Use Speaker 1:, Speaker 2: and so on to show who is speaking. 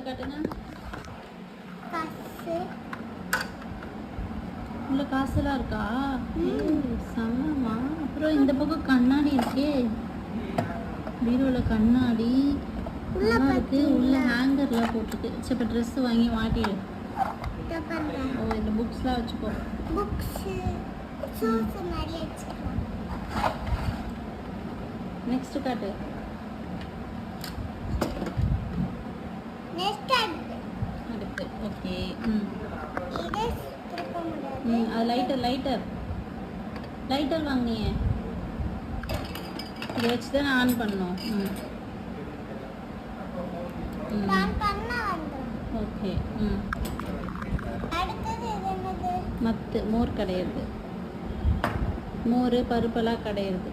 Speaker 1: காட்டுங்க.
Speaker 2: காசு.
Speaker 1: உள்ள காசுலாம் இருக்கா? செம்மம்மா. அப்புறம் இந்த பக்கம் கண்ணாடி இருக்கே, பீரோவில் கண்ணாடி நல்லா இருக்கு. உள்ள ஹேங்கர்லாம் போட்டுருக்கு. சரி இப்போ ட்ரெஸ் வாங்கி மாட்டிடு. ஓ இந்த புக்ஸ்லாம் வச்சுக்கோ. நெக்ஸ்ட் காட்டு. அடுத்து ஓகே. அது லைட்டர் வாங்கினியே, இதை வச்சு தான் ஆன் பண்ணோம். ஓகே. மத்து மோர் கடையிறது, மோர் பருப்பெல்லாம் கடையிறது.